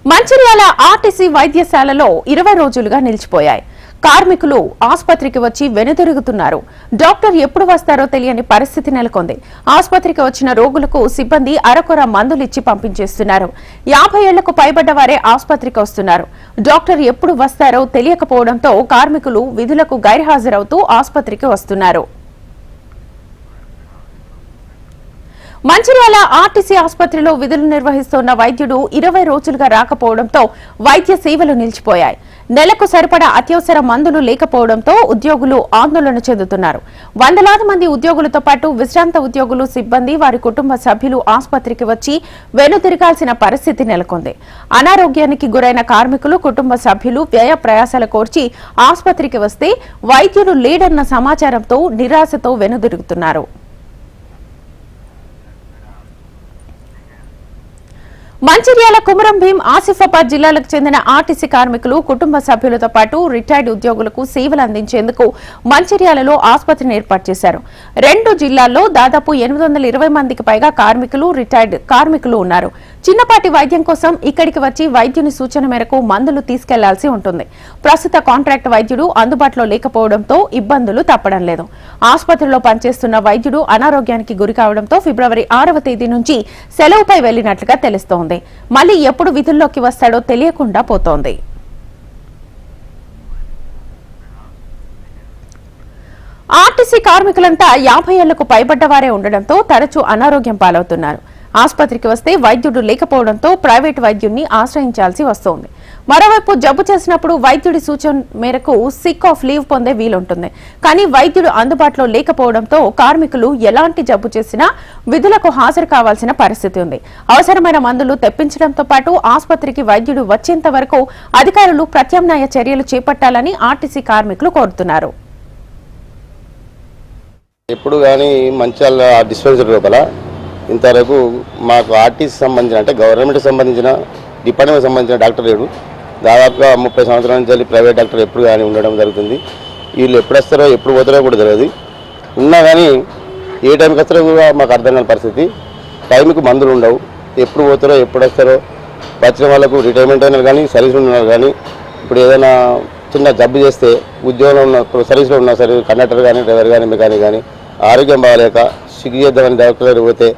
Mancherial RTC వైద్యశాలలో 20 రోజులుగా నిలిచిపోయాయి. కార్మికులు ఆసుపత్రికి వచ్చి వెనుదిరుగుతున్నారు. డాక్టర్ ఎప్పుడు వస్తారో తెలియని పరిస్థితి నెలకొంది. ఆసుపత్రికి వచ్చిన రోగులకు సిబ్బంది అరకొర మందులిచ్చి పంపించేస్తున్నారు. 50 ఏళ్లకు పైబడ్డ వారే ఆసుపత్రికి వస్తున్నారు. డాక్టర్ ఎప్పుడు వస్తారో తెలియకపోవడంతో కార్మికులు విధులకు గైర్హాజరవుతూ ఆసుపత్రికి వస్తున్నారు. మంచిర్యాల ఆర్టీసీ ఆసుపత్రిలో విధులు నిర్వహిస్తున్న వైద్యుడు 20 రోజులుగా రాకపోవడంతో వైద్య సేవలు నిలిచిపోయాయి. నెలకు సరిపడా అత్యవసర మందులు లేకపోవడంతో ఉద్యోగులు ఆందోళన చెందుతున్నారు. వందలాది మంది ఉద్యోగులతో పాటు విశ్రాంత ఉద్యోగులు, సిబ్బంది, వారి కుటుంబ సభ్యులు ఆసుపత్రికి వచ్చి వెనుతిరగాల్సిన పరిస్థితి నెలకొంది. అనారోగ్యానికి గురైన కార్మికులు, కుటుంబ సభ్యులు వ్యయ ప్రయాసాల కోర్చి ఆసుపత్రికి వస్తే వైద్యులు లేడన్న సమాచారంతో నిరాశతో వెనుదిరుగుతున్నారు. మంచిర్యాల కుమరం భీం, ఆసిఫాబాద్ జిల్లాలకు చెందిన ఆర్టీసీ కార్మికులు, కుటుంబ సభ్యులతో పాటు రిటైర్డ్ ఉద్యోగులకు సేవలు అందించేందుకు మంచిర్యాలలో ఆసుపత్రిని ఏర్పాటు చేశారు. 2 జిల్లాల్లో దాదాపు 820 మందికి పైగా కార్మికులు, రిటైర్డ్ కార్మికులు ఉన్నారు. చిన్నపాటి వైద్యం కోసం ఇక్కడికి వచ్చి వైద్యుని సూచన మేరకు మందులు తీసుకెళ్లాల్సి ఉంటుంది. ప్రస్తుత కాంట్రాక్ట్ వైద్యుడు అందుబాటులో లేకపోవడంతో ఇబ్బందులు తప్పడం లేదు. ఆసుపత్రిలో పనిచేస్తున్న వైద్యుడు అనారోగ్యానికి గురి కావడంతో ఫిబ్రవరి 6వ తేదీ నుంచి సెలవుపై వెళ్లినట్లుగా తెలుస్తోంది. మళ్లీ ఎప్పుడు విధుల్లోకి వస్తాడో తెలియకుండా పోతోంది. ఆర్టీసీ కార్మికులంతా 50 ఏళ్లకు పైబడ్డ వారే ఉండడంతో తరచూ అనారోగ్యం పాలవుతున్నారు. ఆసుపత్రికి వస్తే వైద్యుడు లేకపోవడంతో ప్రైవేటు వైద్యుడిని ఆశ్రయించాల్సి వస్తోంది. మరోవైపు జబ్బు చేసినప్పుడు వైద్యుడి సూచన మేరకు సిక్ ఆఫ్ లీవ్ పొందే వీలుంటుంది. కానీ వైద్యుడు అందుబాటులో లేకపోవడంతో కార్మికులు ఎలాంటి జబ్బు చేసినా విధులకు హాజరు కావాల్సిన పరిస్థితి ఉంది. అవసరమైన మందులు తెప్పించడంతో పాటు ఆసుపత్రికి వైద్యుడు వచ్చేంత వరకు అధికారులు ప్రత్యామ్నాయ చర్యలు చేపట్టాలని ఆర్టీసీ కార్మికులు కోరుతున్నారు. ఎప్పుడు కానీ మంచిర్యాల డిస్పెన్సరీ లోపల ఇంతవరకు మాకు ఆర్టీసీ సంబంధించిన, అంటే గవర్నమెంట్ సంబంధించిన, డిపార్ట్మెంట్ సంబంధించిన డాక్టర్ లేడు. దాదాపుగా 30 సంవత్సరాల నుంచి ప్రైవేట్ డాక్టర్ ఎప్పుడు కానీ ఉండడం జరుగుతుంది. వీళ్ళు ఎప్పుడు వస్తారో ఎప్పుడు పోతారో కూడా తెలియదు. ఉన్నా కానీ ఏ టైంకి వస్తారో కూడా మాకు అర్థం కాని పరిస్థితి. టైంకి మందులు ఉండవు. ఎప్పుడు పోతారో ఎప్పుడు వస్తారో వచ్చిన వాళ్ళకు రిటైర్మెంట్ అయినా కానీ, సర్వీస్లో ఉన్నారు కానీ, ఇప్పుడు ఏదైనా చిన్న జబ్బు చేస్తే ఉద్యోగంలో ఉన్న, సర్వీస్లో ఉన్నా సరే, కండక్టర్ కానీ, డ్రైవర్ కానీ, మెకానిక్ కానీ ఆరోగ్యం బాగాలేక సిగ్గు చేద్దామని డాక్టర్ దగ్గర పోతే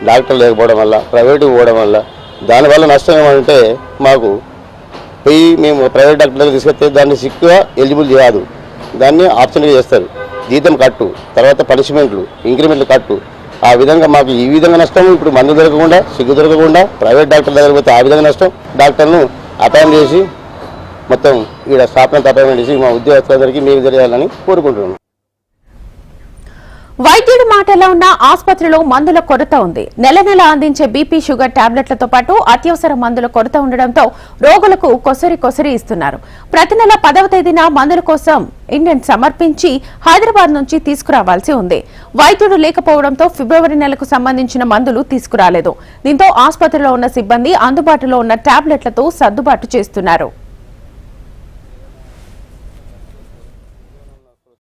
డాక్టర్ లేకపోవడం వల్ల, ప్రైవేట్కి పోవడం వల్ల దానివల్ల నష్టం ఏమంటే మాకు పోయి మేము ప్రైవేట్ డాక్టర్ దగ్గర తీసుకొస్తే దాన్ని సిక్గా ఎలిజిబుల్ చేయదు. దాన్ని ఆప్షన్గా చేస్తారు. జీతం కట్టు, తర్వాత పనిష్మెంట్లు, ఇంక్రిమెంట్లు కట్టు. ఆ విధంగా మాకు ఈ విధంగా నష్టం. ఇప్పుడు మందు దొరకకుండా, సిగ్గు దొరకకుండా ప్రైవేట్ డాక్టర్ దగ్గర పోతే ఆ విధంగా నష్టం. డాక్టర్ను అపాయింట్ చేసి మొత్తం ఇక్కడ స్టాఫ్ అంతా అపాయింట్మెంట్ చేసి మా ఉద్యోగస్తులందరికీ మేము తెలియాలని కోరుకుంటున్నాం. వైద్యుడి మాట ఎలా ఉన్నా ఆసుపత్రిలో మందుల కొరత ఉంది. నెల నెల అందించే బీపీ, షుగర్ టాబ్లెట్లతో పాటు అత్యవసర మందుల కొరత ఉండడంతో రోగులకు కొసరి ఇస్తున్నారు. ప్రతి నెల 10వ తేదీన మందుల కోసం ఇండెంట్ సమర్పించి హైదరాబాద్ నుంచి తీసుకురావాల్సి ఉంది. వైద్యుడు లేకపోవడంతో ఫిబ్రవరి నెలకు సంబంధించిన మందులు తీసుకురాలేదు. దీంతో ఆసుపత్రిలో ఉన్న సిబ్బంది అందుబాటులో ఉన్న టాబ్లెట్లతో సర్దుబాటు చేస్తున్నారు.